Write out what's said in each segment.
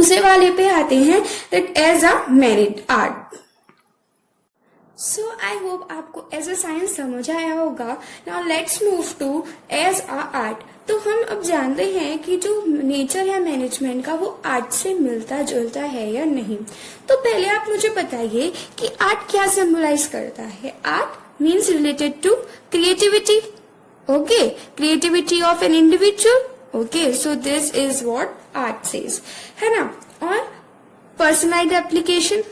दूसरे वाले पे आते हैं that as a married art. So I hope आपको एज अ साइंस समझ आया होगा। Now let's move to as a art. तो हम अब जानते हैं कि जो नेचर है मैनेजमेंट का वो आर्ट से मिलता जुलता है या नहीं। तो पहले आप मुझे बताइए कि आर्ट क्या सिंबलाइज करता है। Art means related to creativity, okay, creativity of an individual, okay, so this is what art says, है ना। और पर्सनलाइज्ड एप्लीकेशन,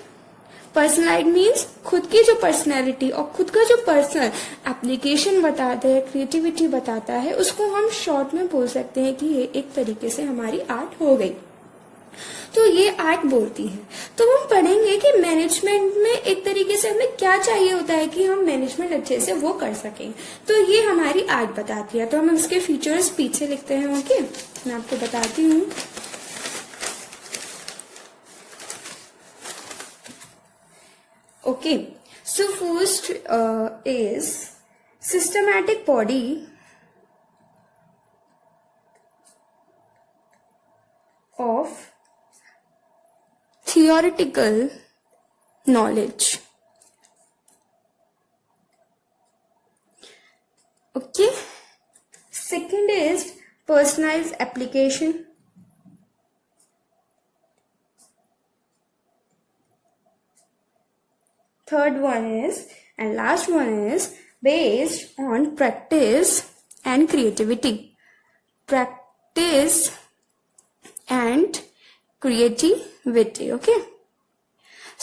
पर्सनलाइज्ड मीन्स खुद की जो पर्सनैलिटी और खुद का जो पर्सनल एप्लीकेशन बताता है, क्रिएटिविटी बताता है, उसको हम शॉर्ट में बोल सकते हैं कि ये एक तरीके से हमारी आर्ट हो गई। तो ये आर्ट बोलती है। तो हम पढ़ेंगे कि मैनेजमेंट में एक तरीके से हमें क्या चाहिए होता है कि हम मैनेजमेंट अच्छे से वो कर सकें। तो ये हमारी आर्ट बताती है। तो हम इसके फीचर्स पीछे लिखते हैं, ओके, मैं आपको बताती हूँ। Okay, so first is systematic body of theoretical knowledge. Okay, second is personalized application. Third one is, and last one is, based on practice and creativity. Practice and creativity, okay.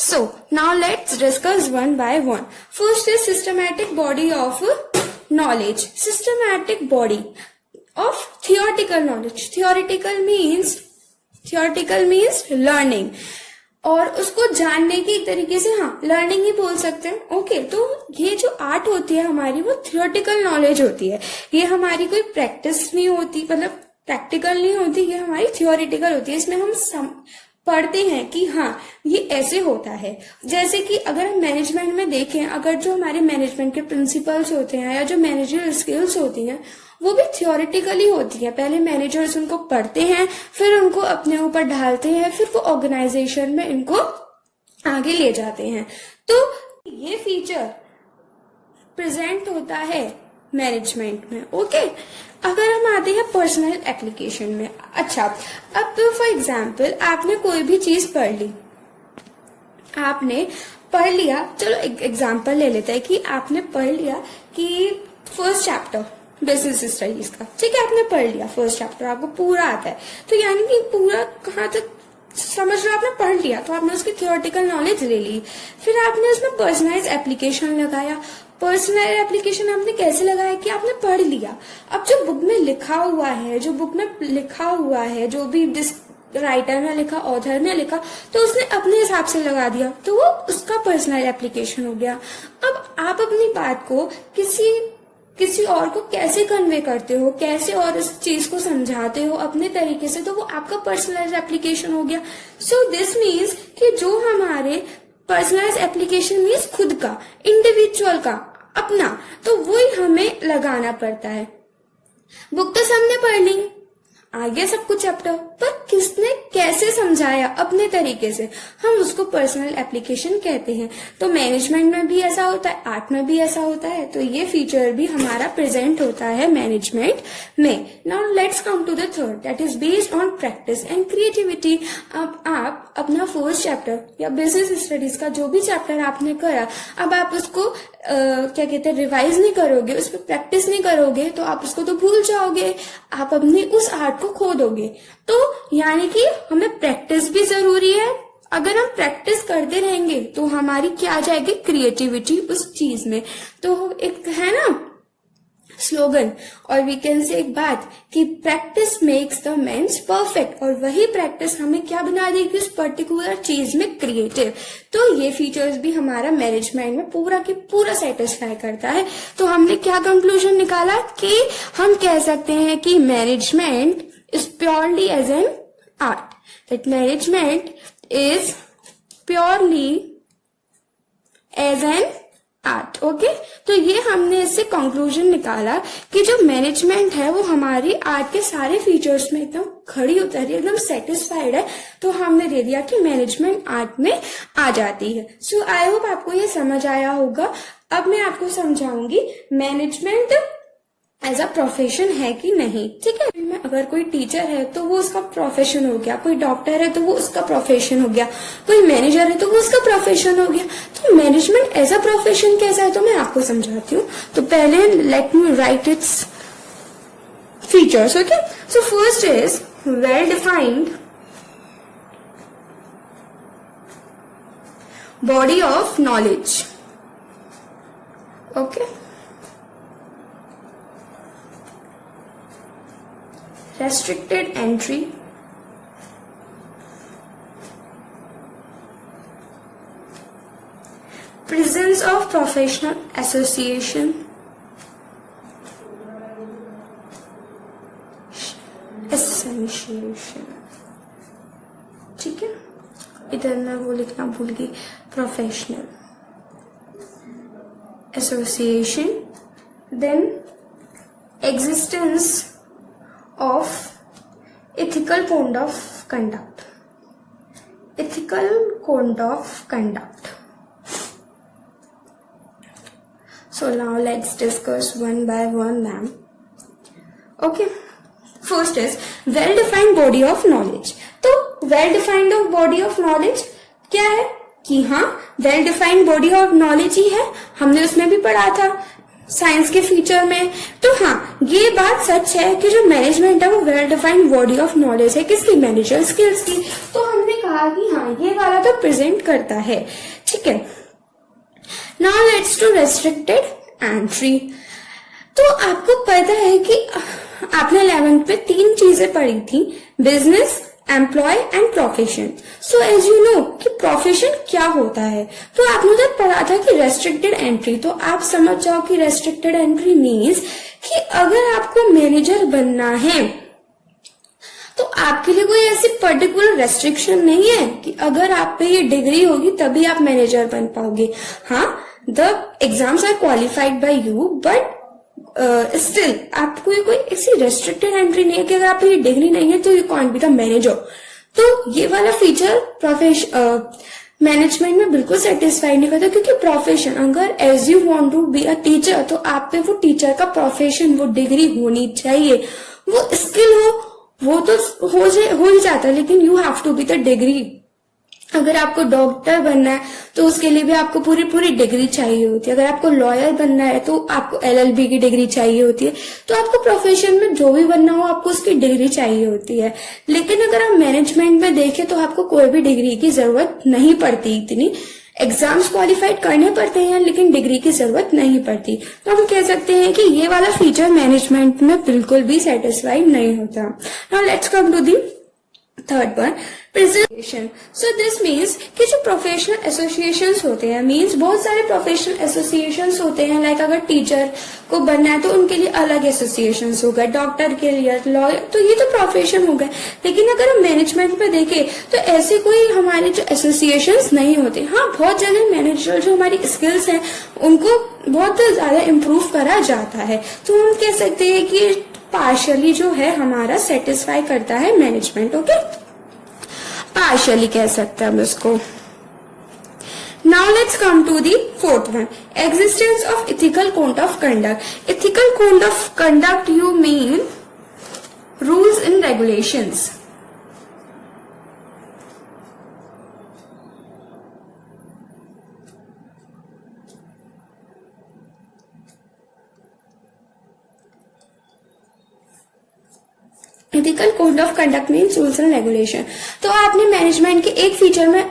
So now let's discuss one by one. First is systematic body of knowledge. Systematic body of theoretical knowledge. Theoretical means learning. और उसको जानने की एक तरीके से हाँ learning ही बोल सकते हैं, ओके। तो ये जो आर्ट होती है हमारी वो थियोरेटिकल नॉलेज होती है। ये हमारी कोई प्रैक्टिस नहीं होती, मतलब प्रैक्टिकल नहीं होती, ये हमारी थियोरेटिकल होती है। इसमें हम पढ़ते हैं कि हाँ ये ऐसे होता है। जैसे कि अगर हम मैनेजमेंट में देखें, अगर जो हमारे मैनेजमेंट के प्रिंसिपल्स होते हैं या जो मैनेजरल स्किल्स होती हैं वो भी थियोरेटिकली होती है। पहले मैनेजर्स उनको पढ़ते हैं, फिर उनको अपने ऊपर ढालते हैं, फिर वो ऑर्गेनाइजेशन में इनको आगे ले जाते हैं। तो ये फीचर प्रेजेंट होता है मैनेजमेंट में, ओके। अगर हम आते हैं पर्सनल एप्लीकेशन में, अच्छा, अब फॉर एग्जाम्पल आपने कोई भी चीज पढ़ ली, आपने पढ़ लिया, चलो एक एग्जाम्पल ले लेते हैं कि आपने पढ़ लिया कि फर्स्ट चैप्टर बिजनेस स्टडीज का, ठीक है, आपने पढ़ लिया फर्स्ट चैप्टर, आपको पूरा आता है। तो यानी कि पूरा कहाँ तक समझ लो आपने पढ़ लिया, तो आपने उसकी थियोरेटिकल नॉलेज ले ली। फिर आपने उसमें पर्सनलाइज एप्लीकेशन लगाया। पर्सनलाइज एप्लीकेशन आपने कैसे लगाया कि आपने पढ़ लिया। अब जो बुक में लिखा हुआ है, जो भी राइटर ने लिखा, ऑथर ने लिखा, तो उसने अपने हिसाब से लगा दिया, तो वो उसका पर्सनल एप्लीकेशन हो गया। अब आप अपनी बात को किसी और को कैसे कन्वे करते हो, कैसे और इस चीज को समझाते हो अपने तरीके से, तो वो आपका पर्सनलाइज एप्लीकेशन हो गया। सो दिस मीन्स कि जो हमारे पर्सनलाइज एप्लीकेशन मीन्स खुद का, इंडिविजुअल का, अपना, तो वही हमें लगाना पड़ता है। बुक तो सबने पढ़ ली, आगे सब कुछ चैप्टर, पर किसने कैसे समझाया अपने तरीके से, हम उसको पर्सनल एप्लीकेशन कहते हैं। तो मैनेजमेंट में भी ऐसा होता है, आर्ट में भी ऐसा होता है। तो ये फीचर भी हमारा प्रेजेंट होता है मैनेजमेंट में। Now let's come to the third, that is based on practice and creativity. अब आप अपना फर्स्ट चैप्टर या बिजनेस स्टडीज का जो भी चैप्टर आपने करा, अब आप उसको क्या कहते हैं, रिवाइज नहीं करोगे, उस पर प्रैक्टिस नहीं करोगे, तो आप उसको तो भूल जाओगे, आप अपनी उस आर्ट को खो दोगे। तो यानी कि हमें प्रैक्टिस भी जरूरी है। अगर हम प्रैक्टिस करते रहेंगे तो हमारी क्या आ जाएगी, क्रिएटिविटी उस चीज में। तो एक है ना स्लोगन, और वी कैन से एक बात कि practice makes the mans perfect, और वही प्रैक्टिस हमें क्या बना देगी उस पर्टिकुलर चीज में, क्रिएटिव। तो ये फीचर्स भी हमारा मैनेजमेंट में पूरा की पूरा सेटिस्फाई करता है। तो हमने क्या कंक्लूजन निकाला कि हम कह सकते हैं कि management is purely as an art, that management is purely as an art. Okay, तो ये हमने इससे कंक्लूजन निकाला कि जो मैनेजमेंट है वो हमारी आर्ट के सारे फीचर्स में एकदम खड़ी उतरी, एकदम सेटिस्फाइड है, तो हमने दे दिया कि मैनेजमेंट आर्ट में आ जाती है। सो आई होप आपको ये समझ आया होगा। अब मैं आपको समझाऊंगी मैनेजमेंट एज अ प्रोफेशन है कि नहीं। ठीक है, में अगर कोई टीचर है तो वो उसका प्रोफेशन हो गया, कोई डॉक्टर है तो वो उसका प्रोफेशन हो गया, कोई मैनेजर है तो वो उसका प्रोफेशन हो गया। तो मैनेजमेंट एज अ प्रोफेशन कैसा है तो मैं आपको समझाती हूँ। तो पहले let me right its features. Okay, so first is well defined body of knowledge. Okay, restricted entry, presence of professional association, ठीक है, इधर मैं वो लिखना भूल गई, professional association, then existence of ethical code of conduct. Ethical code of conduct. So now let's discuss one by one them. Okay. First is well defined body of knowledge. तो well defined of body of knowledge क्या है कि हाँ well defined body of knowledge ही है, हमने उसमें भी पढ़ा था साइंस के फीचर में। तो हाँ, ये बात सच है कि जो मैनेजमेंट है वो well defined body of knowledge है, किसकी, मैनेजर स्किल्स की। तो हमने कहा कि हाँ ये वाला तो प्रेजेंट करता है। ठीक है, now let's to restricted entry. तो आपको पता है कि आपने 11th में 3 चीजें पढ़ी थी, business, employ and profession. So as you know कि प्रोफेशन क्या होता है, तो आपने जब पढ़ा था कि रेस्ट्रिक्टेड एंट्री, तो आप समझ जाओ कि रेस्ट्रिक्टेड एंट्री मीन्स कि अगर आपको मैनेजर बनना है तो आपके लिए कोई ऐसी पर्टिकुलर रेस्ट्रिक्शन नहीं है कि अगर आप पे ये डिग्री होगी तभी आप मैनेजर बन पाओगे। हाँ, the exams are qualified by you, but still आपको कोई ऐसी रेस्ट्रिक्टेड एंट्री नहीं है कि अगर आप ये डिग्री नहीं है तो you can't be the manager. तो ये वाला फीचर मैनेजमेंट में बिल्कुल सेटिस्फाई नहीं करता, क्योंकि प्रोफेशन, अगर as you want to be a teacher तो आप पे वो टीचर का प्रोफेशन, वो डिग्री होनी चाहिए, वो स्किल वो तो हो ही जाता है, लेकिन you have to be the degree. अगर आपको डॉक्टर बनना है तो उसके लिए भी आपको पूरी डिग्री चाहिए होती है। अगर आपको लॉयर बनना है तो आपको LLB की डिग्री चाहिए होती है। तो आपको प्रोफेशन में जो भी बनना हो आपको उसकी डिग्री चाहिए होती है। लेकिन अगर आप मैनेजमेंट में देखें तो आपको कोई भी डिग्री की जरूरत नहीं पड़ती, इतनी एग्जाम्स क्वालिफाइड करने पड़ते हैं लेकिन डिग्री की जरूरत नहीं पड़ती। तो हम कह सकते हैं कि ये वाला फीचर मैनेजमेंट में बिल्कुल भी सेटिस्फाइड नहीं होता। Now let's come to the third one, presentation. So this means कि जो प्रोफेशनल एसोसिएशंस होते हैं, मीन्स बहुत सारे प्रोफेशनल एसोसिएशंस होते हैं, लाइक अगर टीचर को बनना है तो उनके लिए अलग एसोसिएशंस हो गए, डॉक्टर के लिए, लॉयर, तो ये तो प्रोफेशन हो गए। लेकिन अगर हम मैनेजमेंट में देखें तो ऐसे कोई हमारे जो एसोसिएशंस नहीं होते। हाँ, बहुत जगह मैनेजर जो हमारी स्किल्स हैं उनको बहुत ज्यादा इम्प्रूव करा जाता है। तो हम कह सकते हैं कि पार्शियली जो है हमारा सेटिस्फाई करता है मैनेजमेंट। ओके, पार्शियली कह सकते हैं हम इसको। Now let's come to the fourth one, existence of ethical code of conduct. Ethical code of conduct you mean rules and regulations. Ethical code of conduct means rules and regulation. तो आपने management के एक feature में,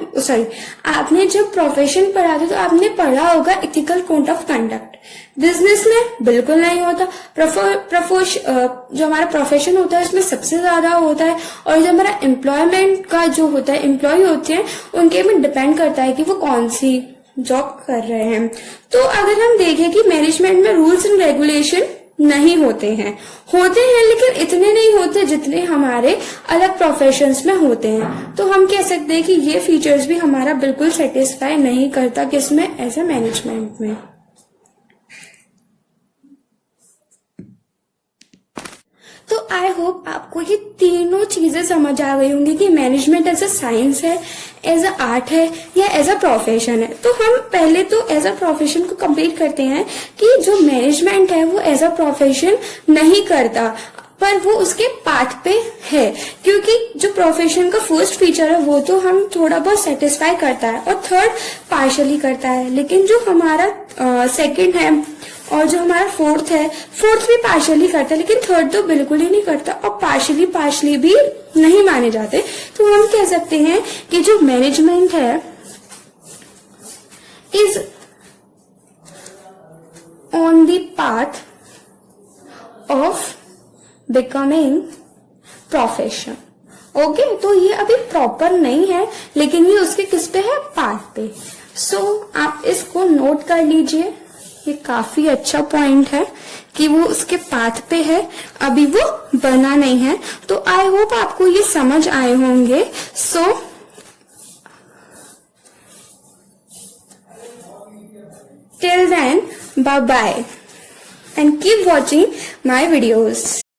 आपने जब profession पढ़ा था तो आपने पढ़ा होगा ethical code of conduct. Business में बिल्कुल नहीं होता। जो हमारा प्रोफेशन होता है उसमें सबसे ज्यादा होता है, और जो हमारा एम्प्लॉयमेंट का जो होता है, एम्प्लॉय होते हैं उनके में डिपेंड करता है कि वो कौन सी जॉब कर रहे हैं। तो अगर हम देखें कि मैनेजमेंट में रूल्स एंड रेगुलेशन नहीं होते हैं लेकिन इतने नहीं होते जितने हमारे अलग प्रोफेशंस में होते हैं। तो हम कह सकते हैं कि ये फीचर्स भी हमारा बिल्कुल सेटिस्फाई नहीं करता, किसमें, एज ए मैनेजमेंट में। तो आई होप आपको ये तीनों चीजें समझ आ गई होंगी कि मैनेजमेंट एज अ साइंस है, एज अ आर्ट है या एज अ प्रोफेशन है। तो हम पहले तो एज अ प्रोफेशन को कंप्लीट करते हैं कि जो मैनेजमेंट है वो एज अ प्रोफेशन नहीं करता, पर वो उसके पाथ पे है, क्योंकि जो प्रोफेशन का फर्स्ट फीचर है वो तो हम थोड़ा बहुत सेटिस्फाई करता है और थर्ड पार्शली करता है, लेकिन जो हमारा सेकंड है और जो हमारा फोर्थ है, फोर्थ भी पार्शली करता है लेकिन थर्ड तो बिल्कुल ही नहीं करता, और पार्शली भी नहीं माने जाते। तो हम कह सकते हैं कि जो मैनेजमेंट है is on the path of becoming profession. Okay, तो ये अभी प्रॉपर नहीं है लेकिन ये उसके किस पे है, पाथ पे। सो आप इसको नोट कर लीजिए, ये काफी अच्छा पॉइंट है कि वो उसके पाथ पे है, अभी वो बना नहीं है। तो आई होप आपको ये समझ आए होंगे। So till then, bye bye and keep watching my videos.